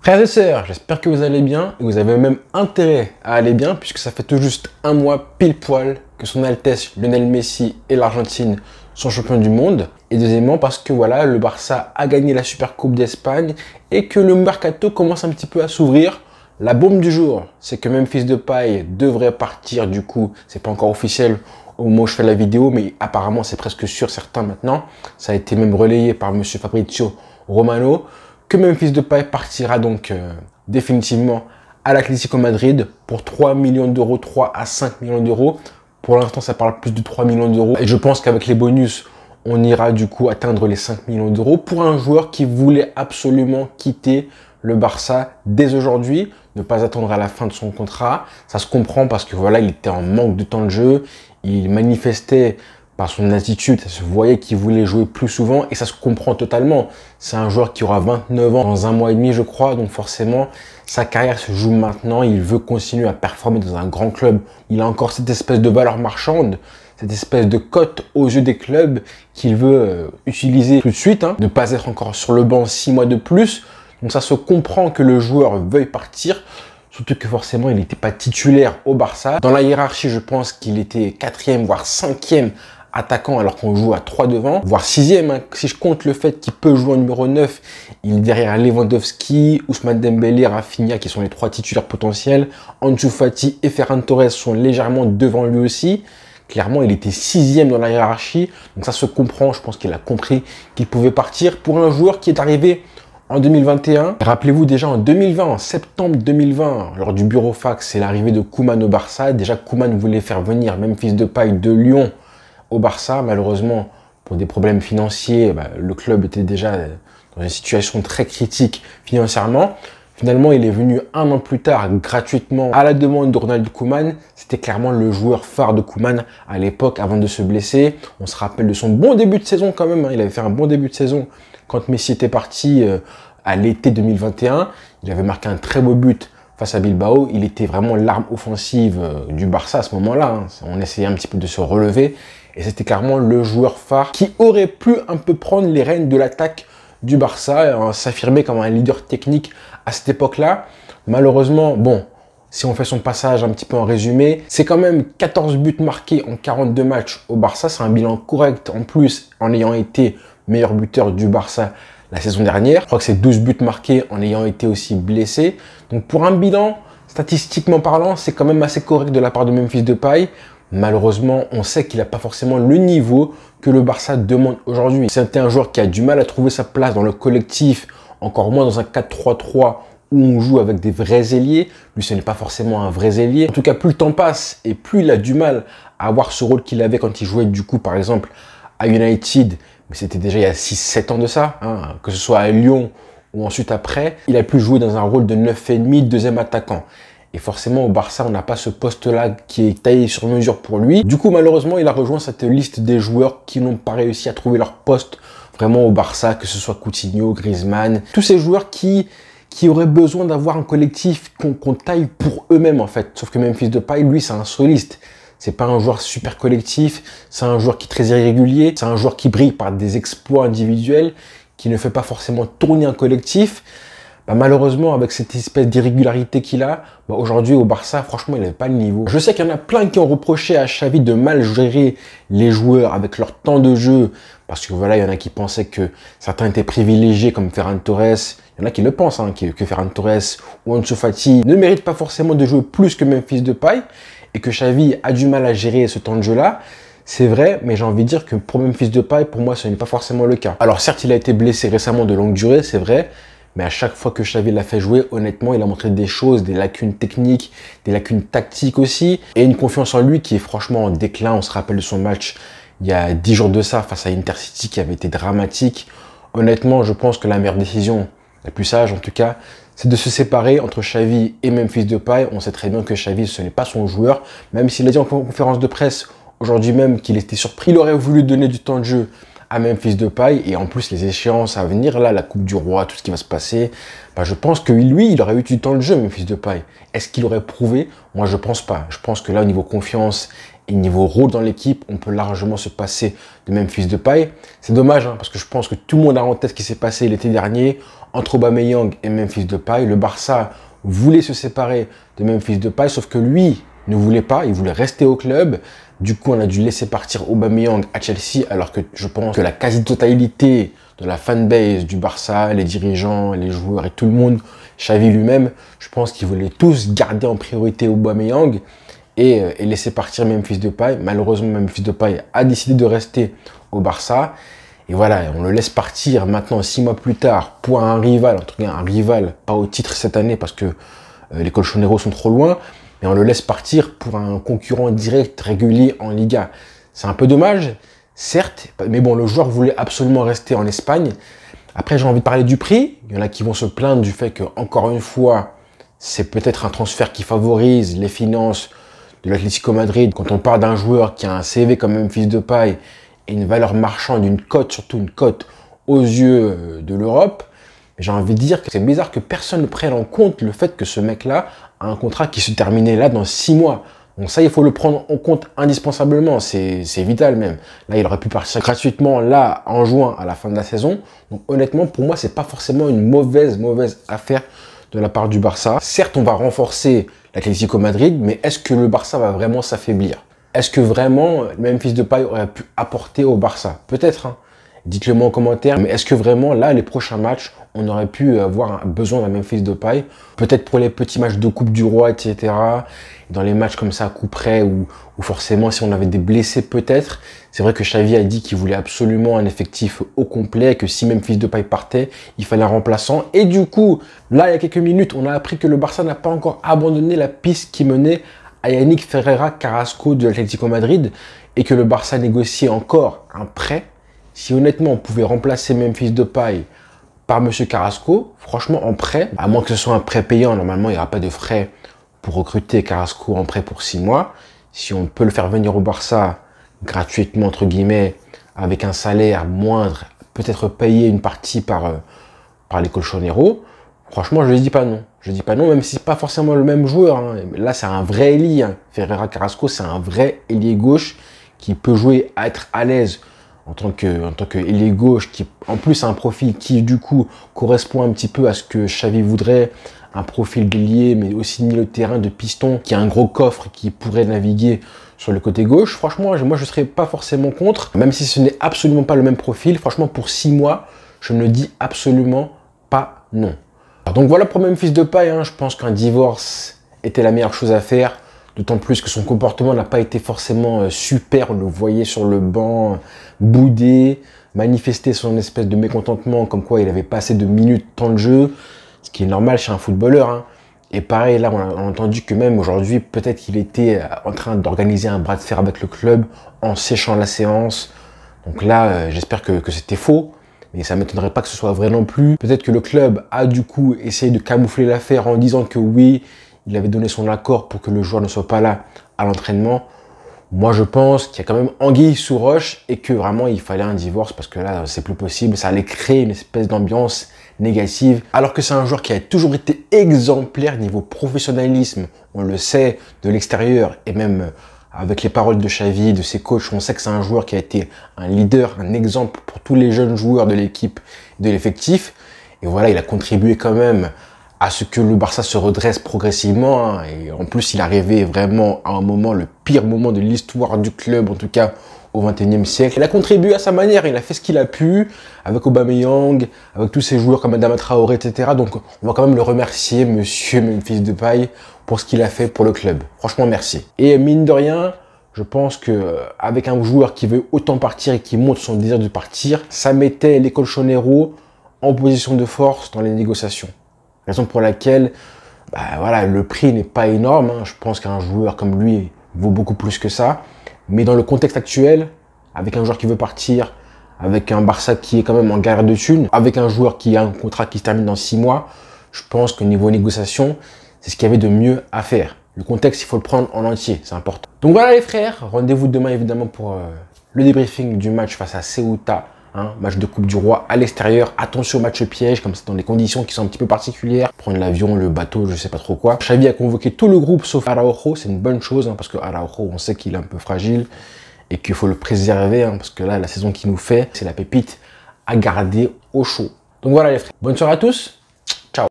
Frères et sœurs, j'espère que vous allez bien et vous avez même intérêt à aller bien puisque ça fait tout juste un mois pile poil que son Altesse Lionel Messi et l'Argentine sont champions du monde. Et deuxièmement parce que voilà, le Barça a gagné la Super Coupe d'Espagne et que le mercato commence un petit peu à s'ouvrir. La bombe du jour, c'est que Memphis Depay devrait partir du coup, c'est pas encore officiel au moment où je fais la vidéo, mais apparemment c'est presque sûr, certain maintenant. Ça a été même relayé par monsieur Fabrizio Romano. Que Memphis Depay partira donc définitivement à l'Atlético Madrid pour 3 millions d'euros, 3 à 5 millions d'euros. Pour l'instant, ça parle plus de 3 millions d'euros. Et je pense qu'avec les bonus, on ira du coup atteindre les 5 millions d'euros pour un joueur qui voulait absolument quitter le Barça dès aujourd'hui, ne pas attendre à la fin de son contrat. Ça se comprend parce que voilà, il était en manque de temps de jeu. Il manifestait par son attitude, ça se voyait qu'il voulait jouer plus souvent et ça se comprend totalement. C'est un joueur qui aura 29 ans dans un mois et demi, je crois, donc forcément, sa carrière se joue maintenant. Il veut continuer à performer dans un grand club. Il a encore cette espèce de valeur marchande, cette espèce de cote aux yeux des clubs qu'il veut utiliser tout de suite, ne pas être encore sur le banc 6 mois de plus. Donc ça se comprend que le joueur veuille partir. Surtout que forcément, il n'était pas titulaire au Barça. Dans la hiérarchie, je pense qu'il était 4e, voire 5e attaquant alors qu'on joue à 3 devant, voire 6e. Si je compte le fait qu'il peut jouer en numéro 9, il est derrière Lewandowski, Ousmane Dembélé, Rafinha qui sont les 3 titulaires potentiels. Ansu Fati et Ferran Torres sont légèrement devant lui aussi. Clairement, il était 6e dans la hiérarchie. Donc ça se comprend, je pense qu'il a compris qu'il pouvait partir pour un joueur qui est arrivé en 2021. Rappelez-vous déjà en 2020, en septembre 2020, lors du Burofax, c'est l'arrivée de Koeman au Barça. Déjà, Koeman voulait faire venir Memphis Depay de Lyon au Barça. Malheureusement, pour des problèmes financiers, le club était déjà dans une situation très critique financièrement. Finalement, il est venu un an plus tard, gratuitement, à la demande de Ronald Koeman. C'était clairement le joueur phare de Koeman à l'époque, avant de se blesser. On se rappelle de son bon début de saison quand même. Il avait fait un bon début de saison quand Messi était parti à l'été 2021. Il avait marqué un très beau but face à Bilbao. Il était vraiment l'arme offensive du Barça à ce moment-là. On essayait un petit peu de se relever. Et c'était clairement le joueur phare qui aurait pu un peu prendre les rênes de l'attaque du Barça, s'affirmer comme un leader technique à cette époque-là. Malheureusement, bon, si on fait son passage un petit peu en résumé, c'est quand même 14 buts marqués en 42 matchs au Barça. C'est un bilan correct en plus en ayant été meilleur buteur du Barça la saison dernière. Je crois que c'est 12 buts marqués en ayant été aussi blessé. Donc pour un bilan, statistiquement parlant, c'est quand même assez correct de la part de Memphis Depay. Malheureusement, on sait qu'il n'a pas forcément le niveau que le Barça demande aujourd'hui. C'est un joueur qui a du mal à trouver sa place dans le collectif, encore moins dans un 4-3-3 où on joue avec des vrais ailiers. Lui, ce n'est pas forcément un vrai ailier. En tout cas, plus le temps passe et plus il a du mal à avoir ce rôle qu'il avait quand il jouait du coup, par exemple, à United. Mais c'était déjà il y a 6-7 ans de ça, que ce soit à Lyon ou ensuite après. Il a pu jouer dans un rôle de 9,5, deuxième attaquant. Et forcément, au Barça, on n'a pas ce poste-là qui est taillé sur mesure pour lui. Du coup, malheureusement, il a rejoint cette liste des joueurs qui n'ont pas réussi à trouver leur poste vraiment au Barça, que ce soit Coutinho, Griezmann. Tous ces joueurs qui auraient besoin d'avoir un collectif qu'on taille pour eux-mêmes, en fait. Sauf que Memphis Depay, lui, c'est un soliste. C'est pas un joueur super collectif, c'est un joueur qui est très irrégulier, c'est un joueur qui brille par des exploits individuels, qui ne fait pas forcément tourner un collectif. Malheureusement, avec cette espèce d'irrégularité qu'il a, aujourd'hui au Barça, franchement, il n'avait pas le niveau. Je sais qu'il y en a plein qui ont reproché à Xavi de mal gérer les joueurs avec leur temps de jeu, parce que voilà, il y en a qui pensaient que certains étaient privilégiés comme Ferran Torres. Il y en a qui le pensent, que Ferran Torres ou Ansu Fati ne méritent pas forcément de jouer plus que Memphis Depay, et que Xavi a du mal à gérer ce temps de jeu-là. C'est vrai, mais j'ai envie de dire que pour Memphis Depay, pour moi, ce n'est pas forcément le cas. Alors certes, il a été blessé récemment de longue durée, c'est vrai, mais à chaque fois que Xavi l'a fait jouer, honnêtement, il a montré des choses, des lacunes techniques, des lacunes tactiques aussi, et une confiance en lui qui est franchement en déclin. On se rappelle de son match il y a 10 jours de ça face à Intercity qui avait été dramatique. Honnêtement, je pense que la meilleure décision, la plus sage en tout cas, c'est de se séparer entre Xavi et Memphis Depay. On sait très bien que Xavi, ce n'est pas son joueur, même s'il a dit en conférence de presse aujourd'hui même qu'il était surpris, il aurait voulu donner du temps de jeu à Memphis Depay, et en plus les échéances à venir, là, la Coupe du Roi, tout ce qui va se passer, je pense que lui, il aurait eu du temps de jeu, Memphis Depay. Est-ce qu'il aurait prouvé? Moi, je pense pas. Je pense que là, au niveau confiance Et niveau rôle dans l'équipe, on peut largement se passer de Memphis Depay. C'est dommage, hein, parce que je pense que tout le monde a en tête ce qui s'est passé l'été dernier entre Aubameyang et Memphis Depay. Le Barça voulait se séparer de Memphis Depay, sauf que lui ne voulait pas, il voulait rester au club. Du coup, on a dû laisser partir Aubameyang à Chelsea, alors que je pense que la quasi-totalité de la fanbase du Barça, les dirigeants, les joueurs et tout le monde, Xavi lui-même, je pense qu'ils voulaient tous garder en priorité Aubameyang et laisser partir Memphis Depay. Malheureusement, Memphis Depay a décidé de rester au Barça. Et voilà, on le laisse partir maintenant 6 mois plus tard pour un rival, en tout cas un rival, pas au titre cette année parce que les Colchoneros sont trop loin, mais on le laisse partir pour un concurrent direct, régulier en Liga. C'est un peu dommage, certes, mais bon, le joueur voulait absolument rester en Espagne. Après, j'ai envie de parler du prix. Il y en a qui vont se plaindre du fait que, encore une fois, c'est peut-être un transfert qui favorise les finances de l'Atlético Madrid. Quand on parle d'un joueur qui a un CV comme Memphis Depay et une valeur marchande, une cote, surtout une cote aux yeux de l'Europe, j'ai envie de dire que c'est bizarre que personne ne prenne en compte le fait que ce mec-là a un contrat qui se terminait là dans 6 mois. Donc ça, il faut le prendre en compte indispensablement, c'est vital même. Là, il aurait ui partir gratuitement là en juin à la fin de la saison. Donc honnêtement, pour moi, c'est pas forcément une mauvaise affaire de la part du Barça. Certes, on va renforcer l'Atlético Madrid, mais est-ce que le Barça va vraiment s'affaiblir? Est-ce que vraiment Memphis Depay aurait pu apporter au Barça? Peut-être, hein. Dites-le moi en commentaire, mais est-ce que vraiment là, les prochains matchs, on aurait pu avoir besoin d'un Memphis Depay? Peut-être pour les petits matchs de Coupe du Roi, etc. Dans les matchs comme ça, à coup près, ou forcément si on avait des blessés peut-être. C'est vrai que Xavi a dit qu'il voulait absolument un effectif au complet, que si Memphis Depay partait, il fallait un remplaçant. Et du coup, là, il y a quelques minutes, on a appris que le Barça n'a pas encore abandonné la piste qui menait à Yannick Ferreira Carrasco de l'Atlético Madrid et que le Barça négociait encore un prêt. Si honnêtement on pouvait remplacer Memphis Depay par M. Carrasco, franchement en prêt, à moins que ce soit un prêt payant, normalement il n'y aura pas de frais pour recruter Carrasco en prêt pour 6 mois. Si on peut le faire venir au Barça gratuitement entre guillemets, avec un salaire moindre, peut-être payer une partie par les Colchoneros, franchement je ne dis pas non. Je dis pas non, même si c'est pas forcément le même joueur, hein. Là c'est un vrai ailier, hein. Ferreira Carrasco c'est un vrai ailier gauche qui peut jouer à être à l'aise en tant que ailier gauche, qui en plus a un profil qui du coup correspond un petit peu à ce que Xavi voudrait, un profil d'ailier mais aussi de milieu de terrain, de piston, qui a un gros coffre qui pourrait naviguer sur le côté gauche. Franchement, moi je serais pas forcément contre, même si ce n'est absolument pas le même profil. Franchement, pour 6 mois, je ne dis absolument pas non. Donc voilà pour Memphis Depay, hein. Je pense qu'un divorce était la meilleure chose à faire. D'autant plus que son comportement n'a pas été forcément super. On le voyait sur le banc, bouder, manifester son espèce de mécontentement, comme quoi il avait pas assez de minutes temps de jeu, ce qui est normal chez un footballeur, hein. Et pareil, là, on a entendu que même aujourd'hui, peut-être qu'il était en train d'organiser un bras de fer avec le club en séchant la séance. Donc là, j'espère que c'était faux. Mais ça ne m'étonnerait pas que ce soit vrai non plus. Peut-être que le club a du coup essayé de camoufler l'affaire en disant que oui, il avait donné son accord pour que le joueur ne soit pas là à l'entraînement. Moi, je pense qu'il y a quand même anguille sous roche et que vraiment, il fallait un divorce parce que là, c'est plus possible. Ça allait créer une espèce d'ambiance négative. Alors que c'est un joueur qui a toujours été exemplaire niveau professionnalisme. On le sait de l'extérieur et même avec les paroles de Xavi, de ses coachs, on sait que c'est un joueur qui a été un leader, un exemple pour tous les jeunes joueurs de l'équipe, de l'effectif. Et voilà, il a contribué quand même à ce que le Barça se redresse progressivement, hein. Et en plus, il arrivait vraiment à un moment, le pire moment de l'histoire du club, en tout cas au XXIe siècle. Il a contribué à sa manière, il a fait ce qu'il a pu, avec Aubameyang, avec tous ces joueurs comme Adama Traoré, etc. Donc, on va quand même le remercier, monsieur Memphis Depay, pour ce qu'il a fait pour le club. Franchement, merci. Et mine de rien, je pense que avec un joueur qui veut autant partir et qui montre son désir de partir, ça mettait les Colchoneros en position de force dans les négociations. Raison pour laquelle, voilà, le prix n'est pas énorme, hein. Je pense qu'un joueur comme lui vaut beaucoup plus que ça. Mais dans le contexte actuel, avec un joueur qui veut partir, avec un Barça qui est quand même en galère de thunes, avec un joueur qui a un contrat qui se termine dans 6 mois, je pense qu'au niveau négociation, c'est ce qu'il y avait de mieux à faire. Le contexte, il faut le prendre en entier, c'est important. Donc voilà les frères, rendez-vous demain évidemment pour le débriefing du match face à Ceuta Hein, match de Coupe du Roi à l'extérieur, attention au match piège, comme c'est dans des conditions qui sont un petit peu particulières. Prendre l'avion, le bateau, je sais pas trop quoi. Xavi a convoqué tout le groupe sauf Araujo, c'est une bonne chose, hein, parce que Araujo, on sait qu'il est un peu fragile et qu'il faut le préserver, hein, parce que là, la saison qu'il nous fait, c'est la pépite à garder au chaud. Donc voilà les frères, bonne soirée à tous.